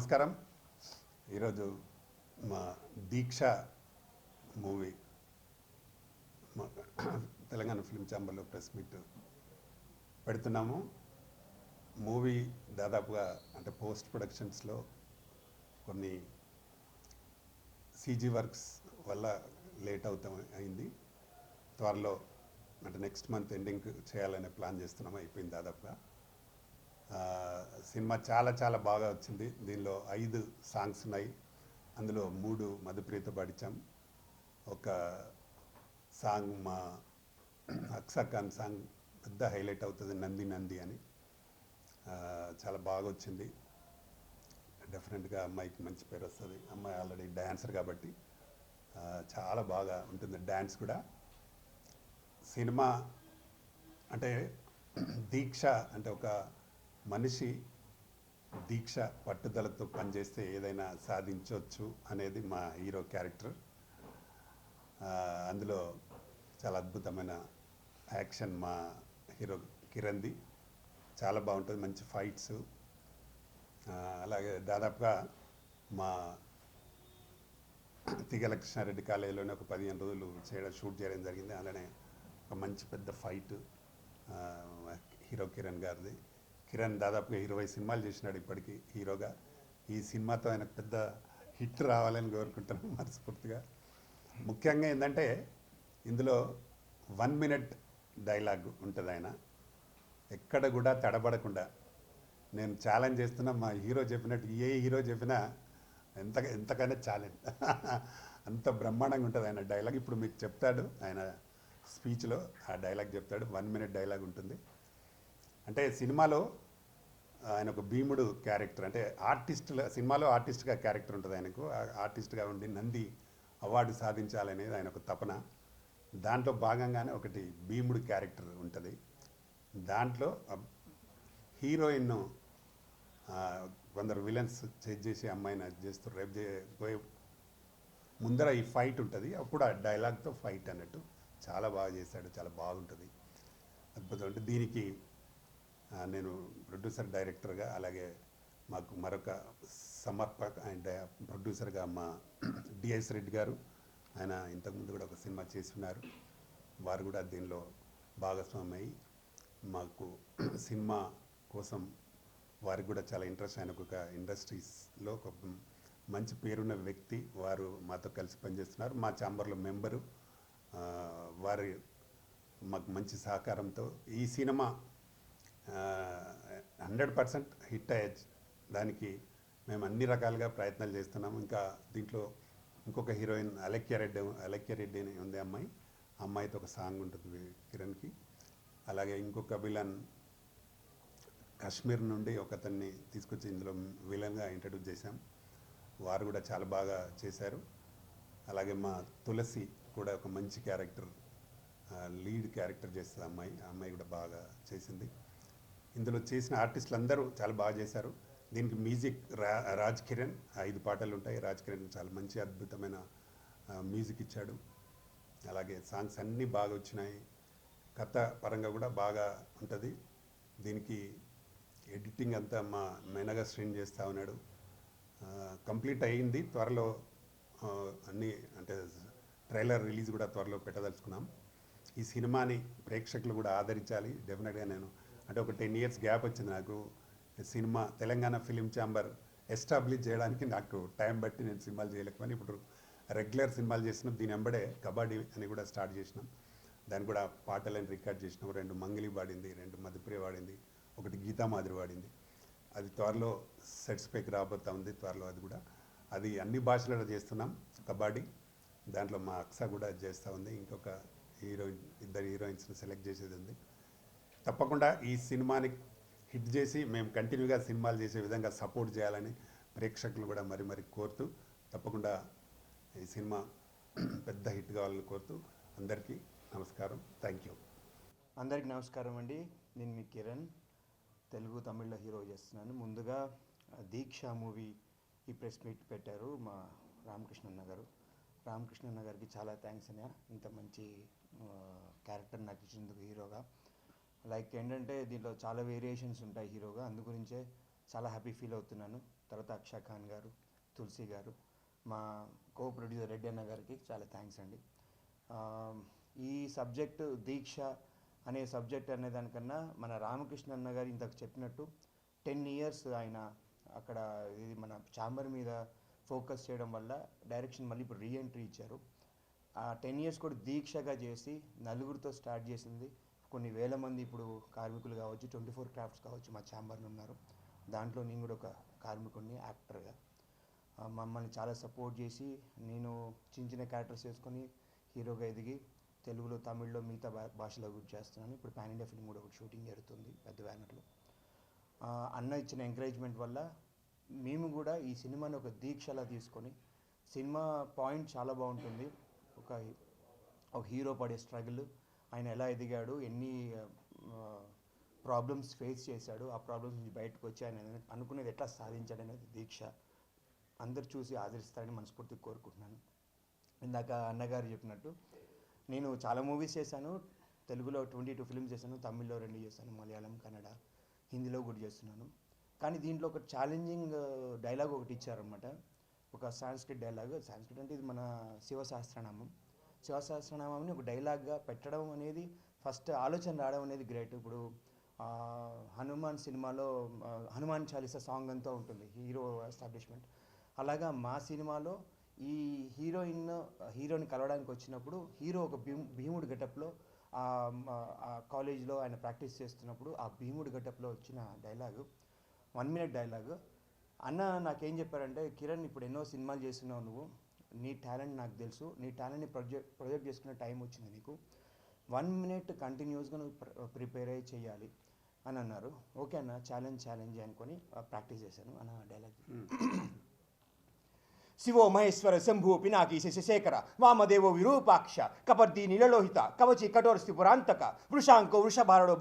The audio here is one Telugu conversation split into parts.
నమస్కారం. ఈరోజు మా దీక్ష మూవీ మా తెలంగాణ ఫిల్మ్ ఛాంబర్లో ప్రెస్ మీట్ పెడుతున్నాము. మూవీ దాదాపుగా అంటే పోస్ట్ ప్రొడక్షన్స్లో కొన్ని సీజీ వర్క్స్ వల్ల లేట్ అయింది. త్వరలో అంటే నెక్స్ట్ మంత్ ఎండింగ్ చేయాలనే ప్లాన్ చేస్తున్నాము. అయిపోయింది దాదాపుగా. సినిమా చాలా చాలా బాగా వచ్చింది. దీనిలో 5 సాంగ్స్ ఉన్నాయి. అందులో 3 మధుప్రియతో పాడించాం. ఒక సాంగ్ మా అక్సా ఖాన్ సాంగ్ పెద్ద హైలైట్ అవుతుంది, నంది నంది అని. చాలా బాగా వచ్చింది. డెఫినెట్గా అమ్మాయికి మంచి పేరు వస్తుంది. అమ్మాయి ఆల్రెడీ డ్యాన్సర్ కాబట్టి చాలా బాగా ఉంటుంది డ్యాన్స్ కూడా. సినిమా అంటే దీక్ష అంటే ఒక మనిషి దీక్ష పట్టుదలతో పనిచేస్తే ఏదైనా సాధించవచ్చు అనేది మా హీరో క్యారెక్టర్. అందులో చాలా అద్భుతమైన యాక్షన్ మా హీరో కిరణ్ది చాలా బాగుంటుంది. మంచి ఫైట్స్. అలాగే దాదాపుగా మా తిగల కృష్ణారెడ్డి కాలేజీలోనే ఒక 15 రోజులు షూట్ చేయడం జరిగింది. అలానే ఒక మంచి పెద్ద ఫైట్ హీరో కిరణ్ గారిది. కిరణ్ దాదాపుగా 20 సినిమాలు చేసినాడు ఇప్పటికీ హీరోగా. ఈ సినిమాతో ఆయనకు పెద్ద హిట్ రావాలని కోరుకుంటున్నాను మనస్ఫూర్తిగా. ముఖ్యంగా ఏంటంటే ఇందులో 1 మినిట్ డైలాగ్ ఉంటుంది. ఆయన ఎక్కడ కూడా తడబడకుండా నేను ఛాలెంజ్ చేస్తున్నా. మా హీరో చెప్పినట్టు ఏ హీరో చెప్పినా ఎంతకైనా ఛాలెంజ్ అంత బ్రహ్మాండంగా ఉంటుంది ఆయన డైలాగ్. ఇప్పుడు మీకు చెప్తాడు ఆయన స్పీచ్లో. ఆ డైలాగ్ చెప్తాడు. 1 మినిట్ డైలాగ్ ఉంటుంది. అంటే సినిమాలో ఆయన ఒక భీముడు క్యారెక్టర్, అంటే సినిమాలో ఆర్టిస్ట్గా క్యారెక్టర్ ఉంటుంది ఆయనకు. ఆర్టిస్ట్గా ఉండి నంది అవార్డు సాధించాలనేది ఆయన ఒక తపన. దాంట్లో భాగంగానే ఒకటి భీముడు క్యారెక్టర్ ఉంటుంది. దాంట్లో హీరోయిన్ కొందరు విలన్స్ చేసి అమ్మాయిని చేస్తూ రేపు ముందర ఈ ఫైట్ ఉంటుంది. అప్పుడు ఆ డైలాగ్తో ఫైట్ అన్నట్టు చాలా బాగా చేశాడు. చాలా బాగుంటుంది, అద్భుతం. అంటే దీనికి నేను ప్రొడ్యూసర్ డైరెక్టర్గా, అలాగే మాకు మరొక సమర్పక అండ్ ప్రొడ్యూసర్గా మా డిఎస్ రెడ్డి గారు. ఆయన ఇంతకుముందు కూడా ఒక సినిమా చేసి ఉన్నారు. వారు కూడా దీనిలో భాగస్వామి అయ్యి మాకు సినిమా కోసం వారికి కూడా చాలా ఇంట్రెస్ట్. ఆయన ఒక ఇండస్ట్రీస్లో ఒక మంచి పేరున్న వ్యక్తి. వారు మాతో కలిసి పనిచేస్తున్నారు. మా ఛాంబర్లో మెంబరు. వారి మాకు మంచి సహకారంతో ఈ సినిమా 100% హిట్ అయ్యచ్చు. దానికి మేము అన్ని రకాలుగా ప్రయత్నాలు చేస్తున్నాము. ఇంకా దీంట్లో ఇంకొక హీరోయిన్ అలక్య రెడ్డి అని ఉంది అమ్మాయి. ఆ అమ్మాయితో ఒక సాంగ్ ఉంటుంది కిరణ్కి. అలాగే ఇంకొక విలన్ కాశ్మీర్ నుండి ఒకతన్ని తీసుకొచ్చి ఇందులో విలన్గా ఇంట్రడ్యూస్ చేశాం. వారు కూడా చాలా బాగా చేశారు. అలాగే మా తులసి కూడా ఒక మంచి క్యారెక్టర్, లీడ్ క్యారెక్టర్ చేస్తుంది అమ్మాయి. ఆ అమ్మాయి కూడా బాగా చేసింది. ఇందులో చేసిన ఆర్టిస్టులు అందరూ చాలా బాగా చేశారు. దీనికి మ్యూజిక్ రాజ్ కిరణ్. 5 పాటలు ఉంటాయి. రాజ్ కిరణ్ చాలా మంచి అద్భుతమైన మ్యూజిక్ ఇచ్చాడు. అలాగే సాంగ్స్ అన్నీ బాగా వచ్చినాయి. కథ పరంగా కూడా బాగా ఉంటుంది. దీనికి ఎడిటింగ్ అంతా మా మెనగా స్ట్రీన్ చేస్తూ ఉన్నాడు. కంప్లీట్ అయ్యింది. త్వరలో అన్నీ అంటే ట్రైలర్ రిలీజ్ కూడా త్వరలో పెట్టదలుచుకున్నాం. ఈ సినిమాని ప్రేక్షకులు కూడా ఆదరించాలి. డెఫినెట్గా నేను అంటే ఒక 10 years గ్యాప్ వచ్చింది నాకు. Cinema Telangana film chamber establish చేయడానికి నాకు టైం బట్టి నేను సినిమాలు చేయలేకపోయినా ఇప్పుడు రెగ్యులర్ సినిమాలు చేసినాం. దీని వెంబడే కబడ్డీ అని కూడా స్టార్ట్ చేసినాం. దాన్ని కూడా పాటలని రికార్డ్ చేసినాం. 2 మంగిలి పాడింది, 2 మధుప్రియ పాడింది, 1 గీతా మాదిరి పాడింది. అది త్వరలో సెట్స్ పైకి రాబోతా ఉంది. త్వరలో అది అన్ని భాషలలో చేస్తున్నాం కబడ్డీ. దాంట్లో మా అక్సా కూడా చేస్తూ ఉంది. ఇంకొక ఇద్దరు హీరోయిన్స్ని సెలెక్ట్ చేసేది ఉంది. తప్పకుండా ఈ సినిమాని హిట్ చేసి మేము కంటిన్యూగా సినిమాలు చేసే విధంగా సపోర్ట్ చేయాలని ప్రేక్షకులు కూడా మరి కోరుతూ, తప్పకుండా ఈ సినిమా పెద్ద హిట్ కావాలని కోరుతూ అందరికీ నమస్కారం. Thank you. అందరికీ నమస్కారం అండి. నేను మీ కిరణ్, తెలుగు తమిళ్లో హీరో చేస్తున్నాను. ముందుగా దీక్ష మూవీ ఈ ప్రెస్ మీట్ పెట్టారు మా రామకృష్ణన్న గారు. రామకృష్ణన్న గారికి చాలా థ్యాంక్స్ అన్న. ఇంత మంచి క్యారెక్టర్ నాకు ఇచ్చినందుకు హీరోగా. లైక్ ఏంటంటే దీంట్లో చాలా వేరియేషన్స్ ఉంటాయి హీరోగా. అందుగురించే చాలా హ్యాపీ ఫీల్ అవుతున్నాను. తర్వాత అక్షా ఖాన్ గారు, తులసి గారు, మా కో ప్రొడ్యూసర్ రెడ్డి అన్న గారికి చాలా థ్యాంక్స్ అండి. ఆ, ఈ సబ్జెక్టు దీక్ష అనే సబ్జెక్ట్ అనే దానికన్నా మన రామకృష్ణ అన్న గారు ఇంతకు చెప్పినట్టు 10 years ఆయన అక్కడ ఇది మన ఛాంబర్ మీద ఫోకస్ చేయడం వల్ల డైరెక్షన్ మళ్ళీ ఇప్పుడు రీఎంట్రీ ఇచ్చారు. ఆ 10 years కూడా దీక్షగా చేసి నలుగురితో స్టార్ట్ చేసింది. కొన్ని వేల మంది ఇప్పుడు కార్మికులు కావచ్చు, 24 క్రాఫ్ట్స్ కావచ్చు మా ఛాంబర్లో ఉన్నారు. దాంట్లో నేను కూడా ఒక కార్మికుడిని యాక్టర్గా. మమ్మల్ని చాలా సపోర్ట్ చేసి నేను చిన్న చిన్న క్యారెక్టర్స్ చేసుకొని హీరోగా ఎదిగి తెలుగులో, తమిళ్లో, మిగతా భాషలో కూడా చేస్తున్నాను. ఇప్పుడు పాన్ ఇండియా ఫిల్మ్ కూడా ఒకటి షూటింగ్ జరుగుతుంది పెద్ద బ్యానర్లో. అన్న ఇచ్చిన ఎంకరేజ్మెంట్ వల్ల మేము కూడా ఈ సినిమాని ఒక దీక్షలా తీసుకొని, సినిమా పాయింట్ చాలా బాగుంటుంది. ఒక హీరో పడే స్ట్రగుల్, ఆయన ఎలా ఎదిగాడు, ఎన్ని ప్రాబ్లమ్స్ ఫేస్ చేశాడు, ఆ ప్రాబ్లమ్స్ నుంచి బయటకు వచ్చి ఆయన అనుకునేది ఎట్లా సాధించాడు అనేది దీక్ష. అందరు చూసి ఆదరిస్తారని మనస్ఫూర్తిగా కోరుకుంటున్నాను. ఇందాక అన్నగారు చెప్పినట్టు నేను చాలా మూవీస్ చేశాను. తెలుగులో 22 ఫిల్మ్స్ చేశాను, తమిళ్లో 2 చేశాను, మలయాళం, కన్నడ, హిందీలో కూడా చేస్తున్నాను. కానీ దీంట్లో ఒక ఛాలెంజింగ్ డైలాగ్ ఒకటి ఇచ్చారనమాట. ఒక సాంస్క్రిట్ డైలాగ్. సాంస్క్రిట్ అంటే ఇది మన శివసహస్రనామం. శివసహస్రనామాన్ని ఒక డైలాగ్గా పెట్టడం అనేది, ఫస్ట్ ఆలోచన రావడం అనేది గ్రేట్. ఇప్పుడు హనుమాన్ సినిమాలో హనుమాన్ చాలీసా సాంగ్ అంతా ఉంటుంది, హీరో ఎస్టాబ్లిష్మెంట్. అలాగా మా సినిమాలో ఈ హీరోని కలవడానికి వచ్చినప్పుడు హీరో ఒక భీముడు గెటప్లో కాలేజ్లో ఆయన ప్రాక్టీస్ చేస్తున్నప్పుడు ఆ భీముడు గెటప్లో వచ్చిన డైలాగు 1 minute డైలాగు. అన్న నాకేం చెప్పారంటే, కిరణ్ ఇప్పుడు ఎన్నో సినిమాలు చేస్తున్నావు నువ్వు, నీ టాలెంట్ నాకు తెలుసు, నీ టాలెంట్ని ప్రొజెక్ట్ చేసుకునే టైం వచ్చింది నీకు, 1 minute కంటిన్యూస్గా నువ్వు ప్రిపేర్ అయ్యి చేయాలి అని అన్నారు. ఓకే అన్న, ఛాలెంజ్ అనుకొని ప్రాక్టీస్ చేశాను అన్న డైలాగ్. శివో మహేశ్వర శంభు పినాకి శశిశేఖర వామదేవో విరూపాక్ష కపర్ది నీలలోహిత కవచి కఠోర స్థిపురాంతక వృషాంకో వృషభారుడో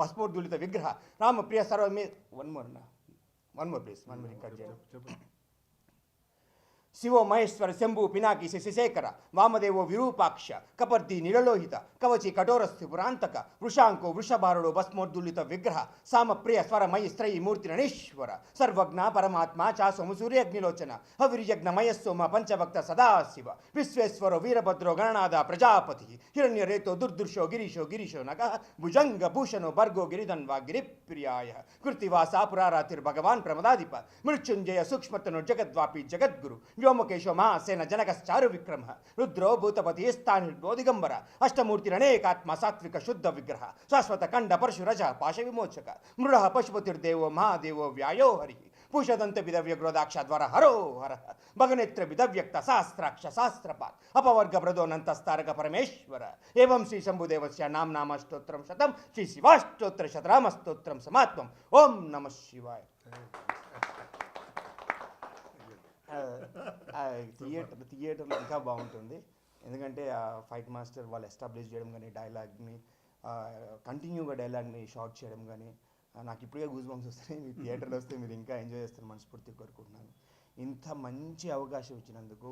భస్మోర్దులిత విగ్రహ Ramapriya సర్వమే. One more please, cut చేయండి. శివో మహేశ్వర శంభు పినాకి శశిశేఖర వామదేవో విరూపాక్ష కపర్ది నీలలోహిత కవచి కఠోరస్థి పురాంతక వృషాంకో వృషభారుడో భస్మోర్దులిత విగ్రహ సామప్రియ స్వరమయి స్త్రయి మూర్తిరణీశ్వర సర్వజ్ఞ పరమాత్మ చాసోము సూర్యగ్నిలోచన హవిర్యజ్ఞమయస్సోమ పంచభక్త సదాశివ విశ్వేశ్వరో వీరభద్రో గణనాథ ప్రజాపతి హిరణ్యరేతో దుర్దుర్షో గిరీశో నగ భుజంగ భూషణో భర్గో గిరిధన్వా గిరిప్రియాయ కృతివాసా పురారాతిర్భగవాన్ ప్రమదాధిప మృత్యుంజయ సూక్ష్మతను జగద్వాపి జగద్గురు వ్యోమకేశో మహాసేన జనకశ్చారు విక్రమ రుద్రో భూతపతి స్థానిర్గో దిగంబర అష్టమూర్తిరనేకాత్మ సాత్విక శుద్ధ విగ్రహ శాశ్వత కండ పరశురజ పాశ విమోచక మృడ పశుపతిర్దేవో మహాదేవో వ్యాయో హరి పూషదంత విదవ్య గ్రోదాక్ష ద్వార హరో హర భగనేత్ర విదవ్యక్త సహస్రాక్ష సహస్రపాత్ అపవర్గ ప్రదోనంతస్తారక పరమేశ్వర ఏవం శ్రీ శంభుదేవస్య నామస్తోత్రం శతం శ్రీ శివాష్టోత్తర శతరామస్తోత్రం సమాత్మం. ఓం నమ శివాయ. థియేటర్లో ఇంకా బాగుంటుంది, ఎందుకంటే ఫైట్ మాస్టర్ వాళ్ళు ఎస్టాబ్లిష్ చేయడం కానీ, డైలాగ్ని కంటిన్యూగా డైలాగ్ని షార్ట్ చేయడం కానీ నాకు ఇప్పుడే గూస్ బంప్స్ వస్తాయి. మీ థియేటర్లో వస్తే మీరు ఇంకా ఎంజాయ్ చేస్తారు మనస్ఫూర్తిగా కోరుకుంటున్నాను. ఇంత మంచి అవకాశం ఇచ్చినందుకు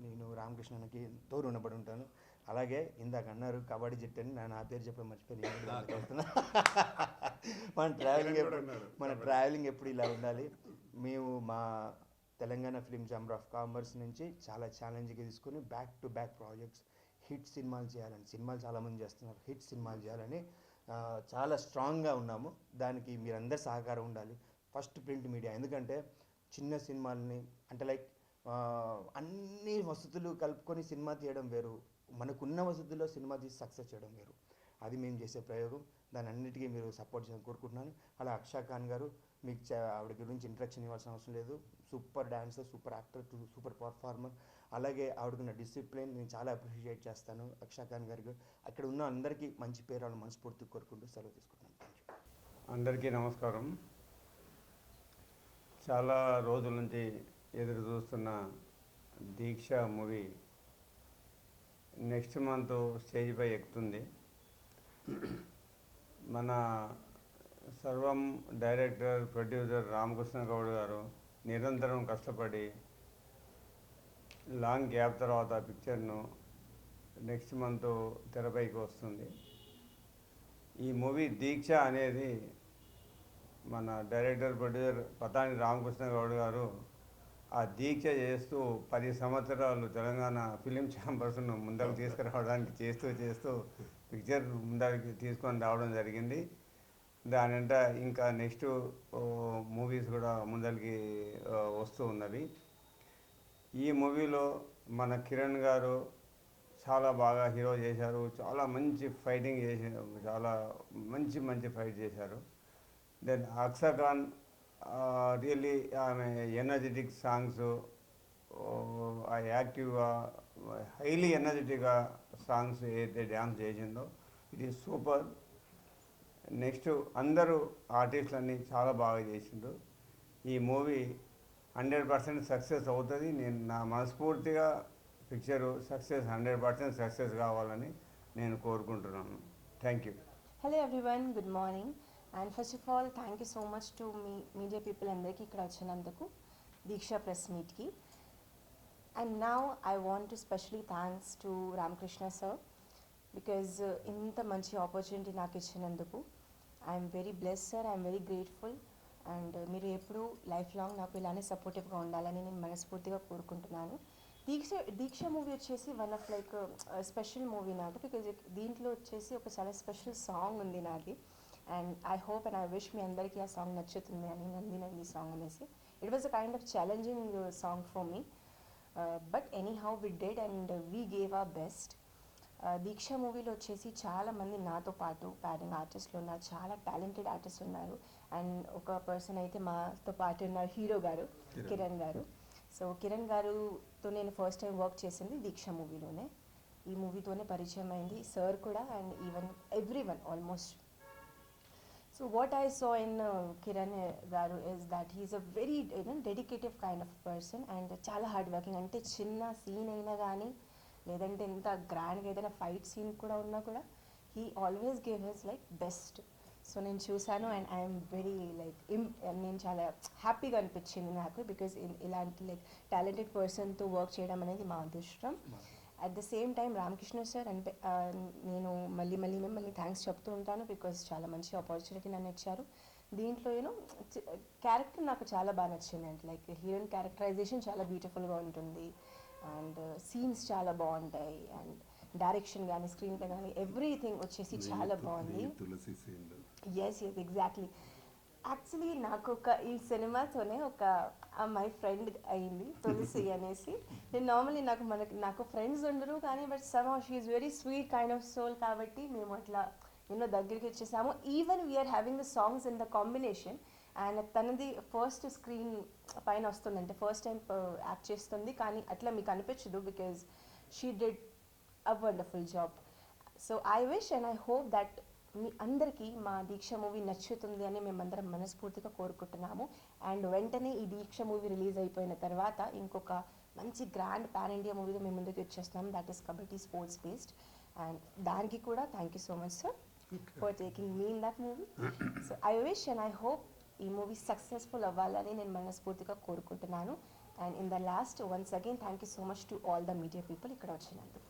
నేను రామకృష్ణకి ఎంతో రుణపడి ఉంటాను. అలాగే ఇందాక అన్నారు కబడ్డీ జట్టు అని, నా పేరు చెప్పడం మర్చిపోయి మన ట్రావెలింగ్ ఎప్పుడు ఇలా ఉండాలి. మేము మా Telangana film chamber of commerce నుంచి చాలా ఛాలెంజ్గా తీసుకొని back to back projects, hit సినిమాలు చేయాలని, సినిమాలు చాలామంది చేస్తున్నారు, హిట్ సినిమాలు చేయాలని చాలా స్ట్రాంగ్గా ఉన్నాము. దానికి మీరందరి సహకారం ఉండాలి. ఫస్ట్ ప్రింట్ మీడియా, ఎందుకంటే చిన్న సినిమాలని అంటే లైక్ అన్ని వసతులు కలుపుకొని సినిమా తీయడం వేరు, మనకున్న వసతుల్లో సినిమా తీసి సక్సెస్ చేయడం వేరు. అది మేము చేసే ప్రయోగం. దాని అన్నిటికీ మీరు సపోర్ట్ చేయాలని కోరుకుంటున్నాను. అలా అక్షా ఖాన్ గారు, మీకు ఆవిడ గురించి ఇంట్రడక్షన్ ఇవ్వాల్సిన అవసరం లేదు. Super dancer, super actor, super performer. అలాగే ఆవిడకున్న డిసిప్లిన్ నేను చాలా అప్రిషియేట్ చేస్తాను అక్షా ఖాన్ గారికి. అక్కడ ఉన్న అందరికీ మంచి పేరు వాళ్ళని మనస్ఫూర్తిగా కోరుకుంటూ సెలవు తీసుకుంటాను. Thank you. అందరికీ నమస్కారం. చాలా రోజుల నుంచి ఎదురు చూస్తున్న దీక్ష మూవీ నెక్స్ట్ మంత్ స్టేజ్పై ఎక్కుతుంది. మన సర్వం డైరెక్టర్, ప్రొడ్యూసర్ రామకృష్ణ గౌడ్ గారు నిరంతరం కష్టపడి లాంగ్ గ్యాప్ తర్వాత పిక్చర్ను నెక్స్ట్ మంత్ తెరపైకి వస్తుంది. ఈ మూవీ దీక్ష అనేది మన డైరెక్టర్ ప్రొడ్యూసర్ పతాని రామకృష్ణ గౌడ్ గారు ఆ దీక్ష చేస్తూ 10 సంవత్సరాలు తెలంగాణ ఫిలిం ఛాంబర్స్ను ముందరకు తీసుకురావడానికి చేస్తూ పిక్చర్ ముందరికి తీసుకొని రావడం జరిగింది. దానంట ఇంకా నెక్స్ట్ మూవీస్ కూడా ముందరికి వస్తూ ఉన్నవి. ఈ మూవీలో మన కిరణ్ గారు చాలా బాగా హీరో చేశారు. చాలా మంచి ఫైటింగ్ చేశారు. చాలా మంచి ఫైట్ చేశారు. దెన్ అక్సా ఖాన్ రియల్లీ ఆమె ఎనర్జెటిక్ సాంగ్స్, ఆ యాక్టివ్గా హైలీ ఎనర్జెటిక్గా సాంగ్స్ ఏదైతే డ్యాన్స్ చేసిందో ఇది సూపర్. నెక్స్ట్ అందరూ ఆర్టిస్టులన్నీ చాలా బాగా చేసిండ్రు. ఈ మూవీ 100% సక్సెస్ అవుతుంది. నేను నా మనస్ఫూర్తిగా పిక్చరు 100% సక్సెస్ కావాలని నేను కోరుకుంటున్నాను. Thank you. Hello everyone, good morning. And first of all, thank you so much to media people అందరికీ ఇక్కడ వచ్చినందుకు దీక్ష press మీట్కి. And now I want to specially thanks to Ramakrishna sir because ఇంత మంచి ఆపర్చునిటీ నాకు ఇచ్చినందుకు I'm very bless sir. I'm very grateful. And మీరు ఎప్పుడు లైఫ్ లాంగ్ నాకు ఇలానే సపోర్టివ్గా ఉండాలని నేను మనస్ఫూర్తిగా కోరుకుంటున్నాను. దీక్ష మూవీ వచ్చేసి one of like special movie నాకు, బికాజ్ దీంట్లో వచ్చేసి ఒక చాలా స్పెషల్ సాంగ్ ఉంది నాది. And I hope and I wish మీ అందరికీ ఆ సాంగ్ నచ్చుతుంది అని, నంది సాంగ్ అనేసి. It was a kind of challenging song for me, but anyhow we did and we gave our best. Deeksha మూవీలో వచ్చేసి చాలామంది నాతో పాటు ప్యాడింగ్ ఆర్టిస్టులు ఉన్నారు, చాలా టాలెంటెడ్ ఆర్టిస్ట్ ఉన్నారు. అండ్ ఒక పర్సన్ అయితే మాతో పాటు ఉన్నారు హీరో గారు కిరణ్ గారు. సో కిరణ్ గారుతో నేను ఫస్ట్ టైం వర్క్ చేసింది దీక్ష మూవీలోనే. ఈ మూవీతోనే పరిచయం అయింది సార్ కూడా, and even everyone almost. So what I saw in Kiran garu is that he's a very dedicative kind of person and చాలా హార్డ్ వర్కింగ్. అంటే చిన్న సీన్ అయినా కానీ లేదంటే ఎంత గ్రాండ్గా ఏదైనా ఫైట్ సీన్ కూడా ఉన్నా కూడా he always give his like best. So నేను చూశాను అండ్ ఐఎమ్ వెరీ లైక్ నేను చాలా హ్యాపీగా అనిపించింది నాకు, బికాజ్ ఇలాంటి లైక్ టాలెంటెడ్ పర్సన్తో వర్క్ చేయడం అనేది మా అదృష్టం. At the same time Ramakrishna sir అంటే నేను మళ్ళీ మిమ్మల్ని థ్యాంక్స్ చెప్తూ ఉంటాను, బికాజ్ చాలా మంచి ఆపర్చునిటీ నన్ను ఇచ్చారు. దీంట్లో క్యారెక్టర్ నాకు చాలా బాగా నచ్చింది. అంటే లైక్ హీరోయిన్ క్యారెక్టరైజేషన్ చాలా బ్యూటిఫుల్గా ఉంటుంది అండ్ సీన్స్ చాలా బాగుంటాయి అండ్ డైరెక్షన్ కానీ స్క్రీన్ ప్లే కానీ ఎవ్రీథింగ్ వచ్చేసి చాలా బాగుంది. Yes exactly. యాక్చువల్లీ నాకు ఈ సినిమాతోనే ఒక అమ్మాయి ఫ్రెండ్ అయింది, తులసి అనేసి. నేను నార్మల్లీ నాకు ఫ్రెండ్స్ ఉండరు కానీ but some she is very sweet kind of soul, కాబట్టి మేము అట్లా దగ్గరికి వచ్చేసాము. Even we're having the songs in the combination. And తనది ఫస్ట్ స్క్రీన్ పైన వస్తుందంటే ఫస్ట్ టైం యాక్ట్ చేస్తుంది, కానీ అట్లా మీకు అనిపించదు because she did a wonderful job. So I wish and I hope that మీ అందరికీ మా దీక్ష మూవీ నచ్చుతుంది అని మేమందరం మనస్ఫూర్తిగా కోరుకుంటున్నాము. అండ్ వెంటనే ఈ దీక్ష మూవీ రిలీజ్ అయిపోయిన తర్వాత ఇంకొక మంచి గ్రాండ్ పాన్ ఇండియా మూవీతో మేము ముందుకు వచ్చేస్తున్నాం, that is kabaddi sports based. And దానికి కూడా thank you so much sir for taking me in that movie. So I wish and I hope ఈ మూవీ సక్సెస్ఫుల్ అవ్వాలని నేను మనస్ఫూర్తిగా కోరుకుంటున్నాను. And in the last once again thank you so much to all the media people ఇక్కడ వచ్చినందుకు.